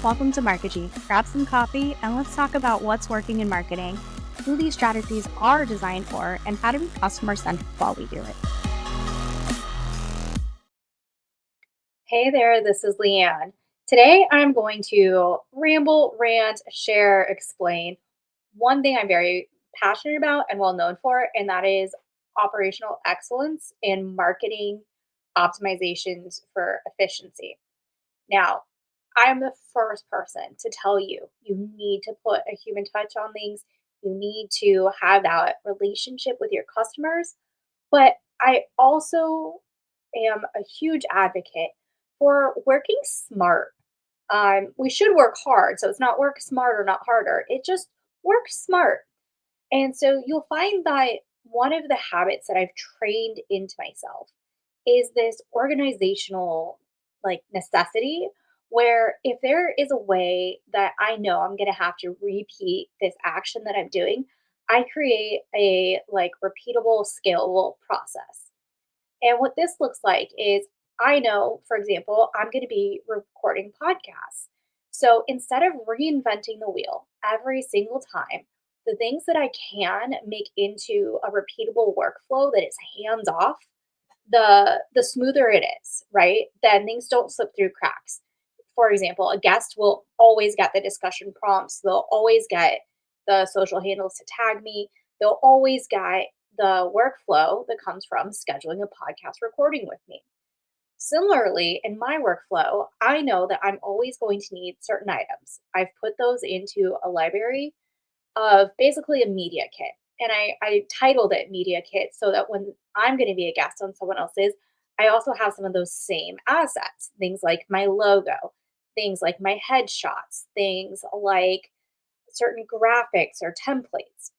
Welcome to Markigy. Grab some coffee and let's talk about what's working in marketing, who these strategies are designed for, and how to be customer-centric while we do it. Hey there, this is Leanne. Today I'm going to ramble, rant, share, explain one thing I'm very passionate about and well known for, and that is operational excellence and marketing optimizations for efficiency. Now, I'm the first person to tell you you need to put a human touch on things. You need to have that relationship with your customers. But I also am a huge advocate for working smart. We should work hard. So it's not work smart or not harder. It just work smart. And so you'll find that one of the habits that I've trained into myself is this organizational necessity where if there is a way that I know I'm going to have to repeat this action that I'm doing, I create a repeatable, scalable process. And what this looks like is I know, for example, I'm going to be recording podcasts. So instead of reinventing the wheel every single time, the things that I can make into a repeatable workflow that is hands off, the smoother it is, right? Then things don't slip through cracks. For example, a guest will always get the discussion prompts, they'll always get the social handles to tag me, they'll always get the workflow that comes from scheduling a podcast recording with me. Similarly, in my workflow, I know that I'm always going to need certain items. I've put those into a library of basically a media kit. And I titled it Media Kit so that when I'm going to be a guest on someone else's, I also have some of those same assets. Things like my logo, things like my headshots, things like certain graphics or templates.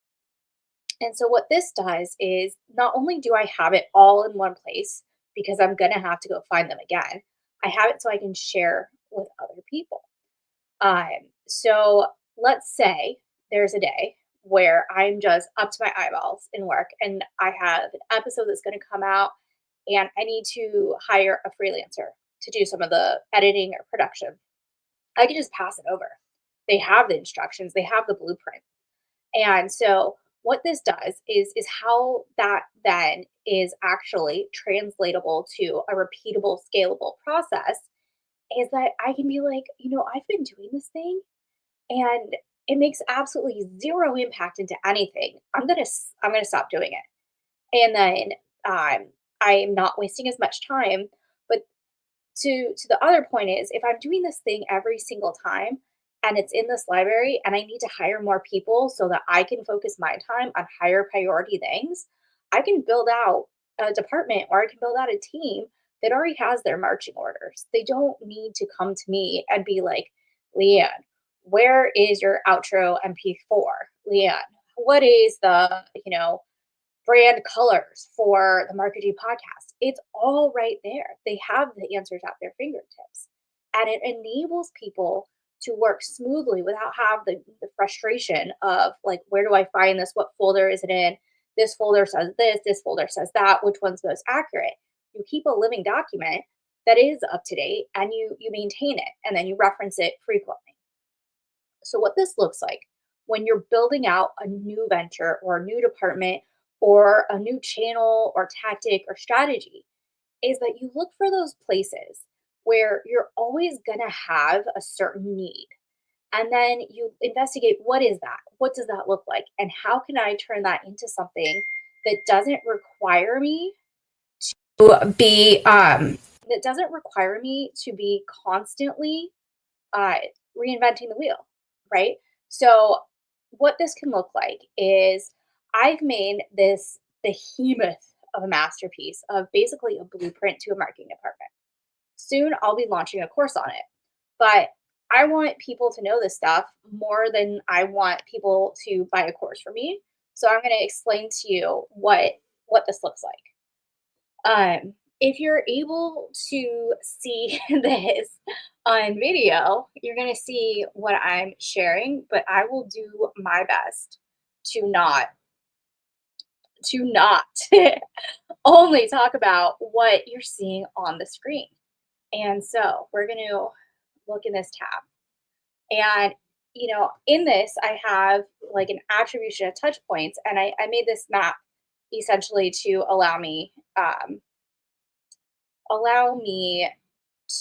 And so, what this does is not only do I have it all in one place because I'm going to have to go find them again, I have it so I can share with other people. So let's say there's a day where I'm just up to my eyeballs in work and I have an episode that's going to come out and I need to hire a freelancer to do some of the editing or production. I can just pass it over. They have the instructions, they have the blueprint. And so what this does is how that then is actually translatable to a repeatable, scalable process is that I can be like, I've been doing this thing and it makes absolutely zero impact into anything. I'm gonna stop doing it, and then I'm not wasting as much time. But to the other point is, if I'm doing this thing every single time, and it's in this library, and I need to hire more people so that I can focus my time on higher priority things, I can build out a department or I can build out a team that already has their marching orders. They don't need to come to me and be like, Leanne, where is your outro MP4? Leanne, what is the, brand colors for the Marketing podcast? It's all right there. They have the answers at their fingertips. And it enables people to work smoothly without have the frustration of like, where do I find this? What folder is it in? This folder says this folder says that, which one's most accurate? You keep a living document that is up to date and you maintain it and then you reference it frequently. So, what this looks like when you're building out a new venture or a new department or a new channel or tactic or strategy is that you look for those places where you're always going to have a certain need. And then you investigate what is that? What does that look like? And how can I turn that into something that doesn't require me to be constantly uh, reinventing the wheel, right? So, what this can look like is I've made this behemoth of a masterpiece of basically a blueprint to a marketing department. Soon I'll be launching a course on it, but I want people to know this stuff more than I want people to buy a course from me. So I'm going to explain to you what this looks like. If you're able to see this on video, you're going to see what I'm sharing, but I will do my best to not only talk about what you're seeing on the screen. And so we're going to look in this tab. And, in this, I have like an attribution of touch points, and I made this map essentially to allow me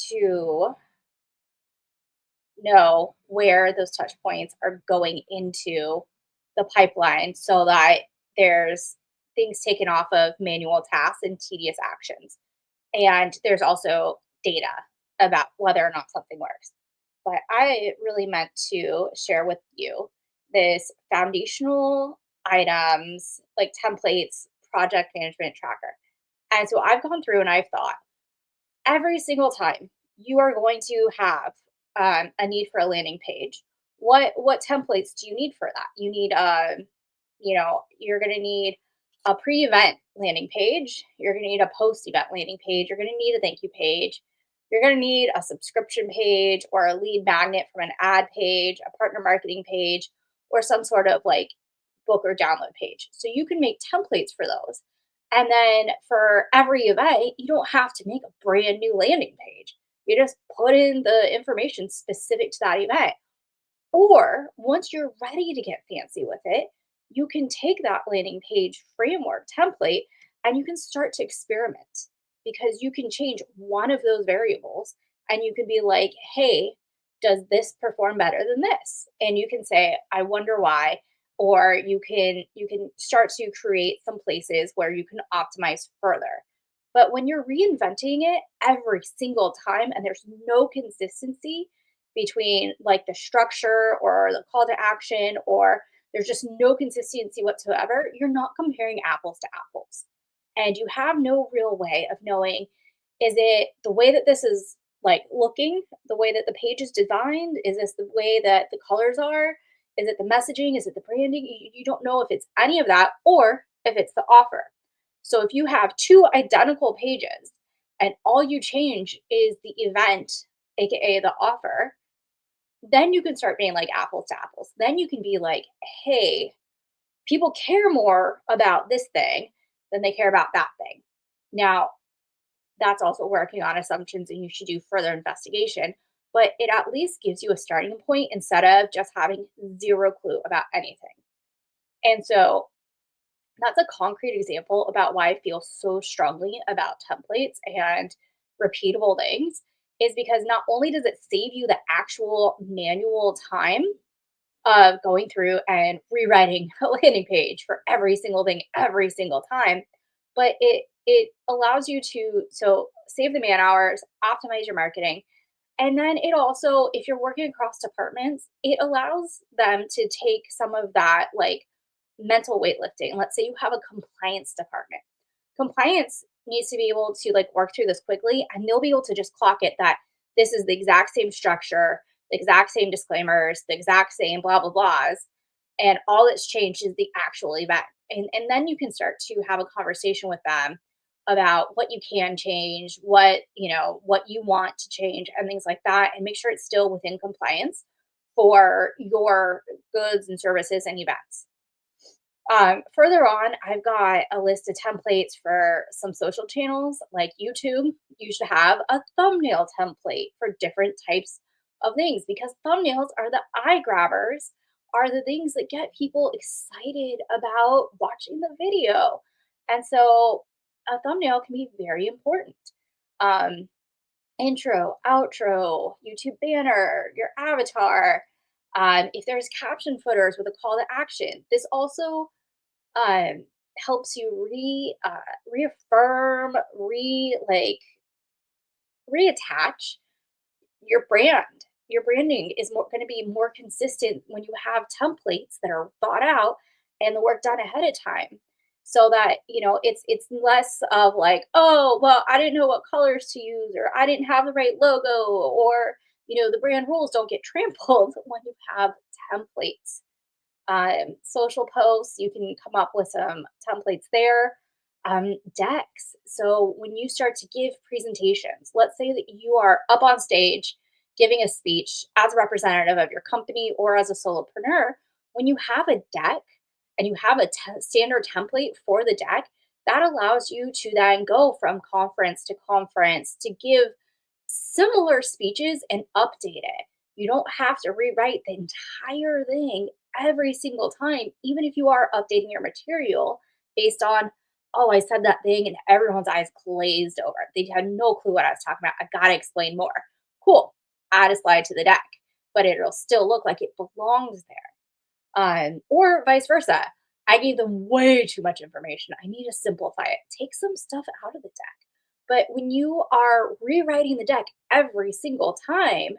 to know where those touch points are going into the pipeline so that there's things taken off of manual tasks and tedious actions. And there's also data about whether or not something works. But I really meant to share with you this foundational items, like templates, project management tracker. And so I've gone through and I've thought every single time you are going to have a need for a landing page. What templates do you need for that? You need you're going to need a pre-event landing page. You're going to need a post-event landing page. You're going to need a thank you page. You're going to need a subscription page or a lead magnet from an ad page, a partner marketing page, or some sort of like book or download page. So you can make templates for those. And then for every event, you don't have to make a brand new landing page. You just put in the information specific to that event. Or once you're ready to get fancy with it, you can take that landing page framework template and you can start to experiment because you can change one of those variables and you can be like, hey, does this perform better than this? And you can say, I wonder why. Or you can start to create some places where you can optimize further. But when you're reinventing it every single time and there's no consistency, between like the structure or the call to action, or there's just no consistency whatsoever, you're not comparing apples to apples. And you have no real way of knowing, is it the way that this is like looking, the way that the page is designed? Is this the way that the colors are? Is it the messaging? Is it the branding? You don't know if it's any of that or if it's the offer. So if you have two identical pages and all you change is the event, aka the offer, then you can start being like apples to apples. Then you can be like, hey, people care more about this thing than they care about that thing. Now, that's also working on assumptions, and you should do further investigation, but it at least gives you a starting point instead of just having zero clue about anything. And so that's a concrete example about why I feel so strongly about templates and repeatable things is because not only does it save you the actual manual time of going through and rewriting a landing page for every single thing every single time, but it allows you to save the man hours, optimize your marketing, and then it also, if you're working across departments, it allows them to take some of that like mental weightlifting. Let's say you have a compliance department. Compliance needs to be able to like work through this quickly and they'll be able to just clock it that this is the exact same structure, the exact same disclaimers, the exact same blah blah blahs, and all that's changed is the actual event. And then you can start to have a conversation with them about what you can change, what you want to change and things like that, and make sure it's still within compliance for your goods and services and events. Further on, I've got a list of templates for some social channels like YouTube. You should have a thumbnail template for different types of things because thumbnails are the eye grabbers, are the things that get people excited about watching the video. And so a thumbnail can be very important. Um, Intro, outro, YouTube banner, your avatar. If there's caption footers with a call to action, this also um, helps you reaffirm, reattach your brand. Your branding is more going to be more consistent when you have templates that are thought out and the work done ahead of time. So that it's less of like, oh well, I didn't know what colors to use, or I didn't have the right logo, or the brand rules don't get trampled when you have templates. Social posts, you can come up with some templates there. Decks. So when you start to give presentations, let's say that you are up on stage giving a speech as a representative of your company or as a solopreneur, when you have a deck and you have a standard template for the deck, that allows you to then go from conference to conference to give similar speeches and update it. You don't have to rewrite the entire thing every single time, even if you are updating your material based on, oh, I said that thing and everyone's eyes glazed over. They had no clue what I was talking about. I got to explain more. Cool. Add a slide to the deck, but it'll still look like it belongs there. Or vice versa. I gave them way too much information. I need to simplify it. Take some stuff out of the deck. But when you are rewriting the deck every single time,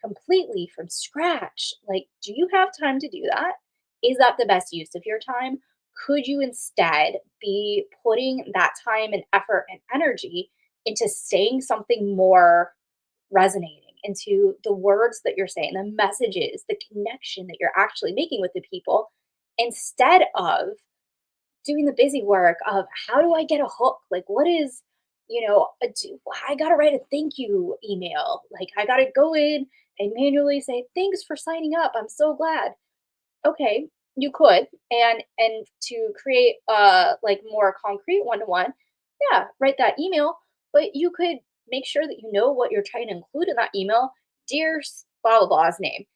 completely from scratch, like, do you have time to do that? Is that the best use of your time? Could you instead be putting that time and effort and energy into saying something more resonating, into the words that you're saying, the messages, the connection that you're actually making with the people, instead of doing the busy work of how do I get a hook? Like, what is, I got to write a thank you email. Like, I got to go in and manually say, thanks for signing up. I'm so glad. Okay, you could. And to create like more concrete one-to-one, yeah, write that email, but you could make sure that you know what you're trying to include in that email. Dear blah blah blah's name.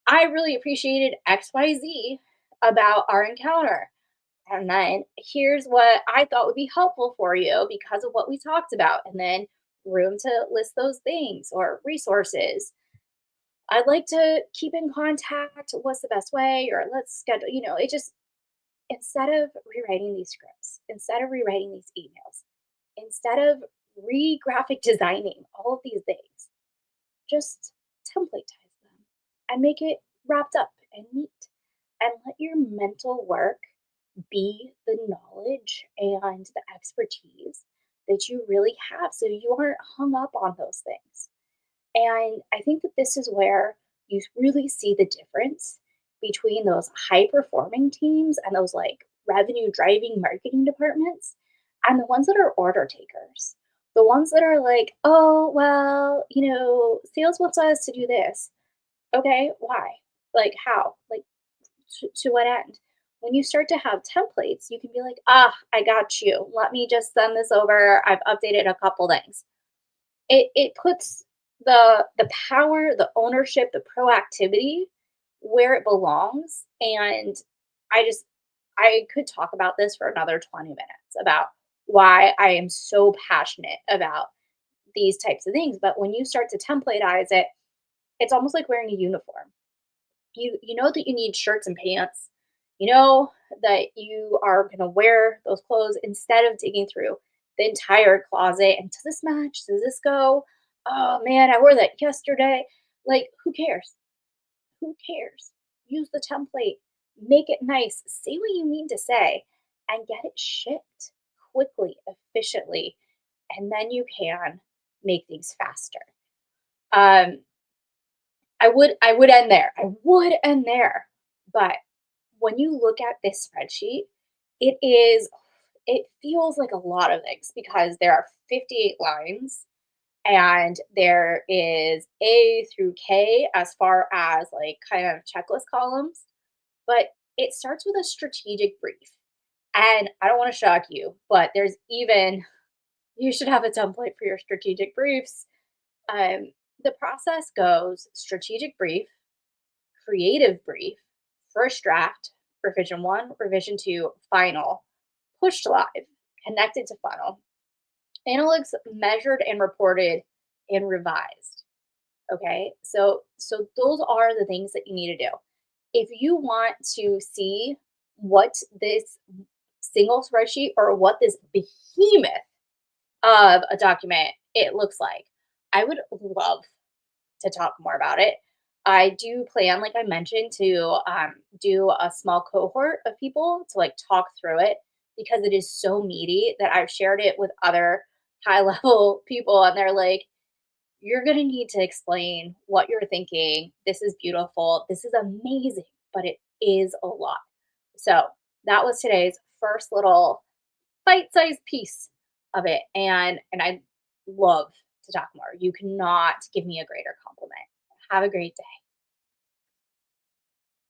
I really appreciated XYZ about our encounter. And then here's what I thought would be helpful for you because of what we talked about. And then room to list those things or resources. I'd like to keep in contact. What's the best way? Or let's schedule, it just, instead of rewriting these scripts, instead of rewriting these emails, instead of re graphic designing all of these things, just templatize them and make it wrapped up and neat and let your mental work be the knowledge and the expertise that you really have so you aren't hung up on those things. And I think that this is where you really see the difference between those high performing teams and those like revenue driving marketing departments and the ones that are order takers. The ones that are like, oh, well, sales wants us to do this. Okay, why? Like, how? Like, to what end? When you start to have templates, you can be like, ah, I got you. Let me just send this over. I've updated a couple things. It puts the power, the ownership, the proactivity where it belongs. And I could talk about this for another 20 minutes about why I am so passionate about these types of things. But when you start to templatize it, it's almost like wearing a uniform. You know that you need shirts and pants. You know that you are going to wear those clothes instead of digging through the entire closet and does this match? Does this go? Oh man, I wore that yesterday. Like, who cares? Who cares? Use the template, make it nice, say what you need to say, and get it shipped quickly, efficiently, and then you can make things faster. Um, I would end there. I would end there. But when you look at this spreadsheet, it feels like a lot of things because there are 58 lines and there is A through K as far as like kind of checklist columns, but it starts with a strategic brief. And I don't want to shock you, but there's even you should have a template for your strategic briefs. The process goes strategic brief, creative brief, first draft, revision one, revision two, final, pushed live, connected to funnel, analytics measured and reported and revised. Okay, so those are the things that you need to do. If you want to see what this single spreadsheet or what this behemoth of a document it looks like, I would love to talk more about it. I do plan, like I mentioned, to do a small cohort of people to like talk through it because it is so meaty that I've shared it with other high level people and they're like, you're going to need to explain what you're thinking. This is beautiful. This is amazing, but it is a lot. So that was today's first little bite-sized piece of it. And I love to talk more. You cannot give me a greater compliment. Have a great day.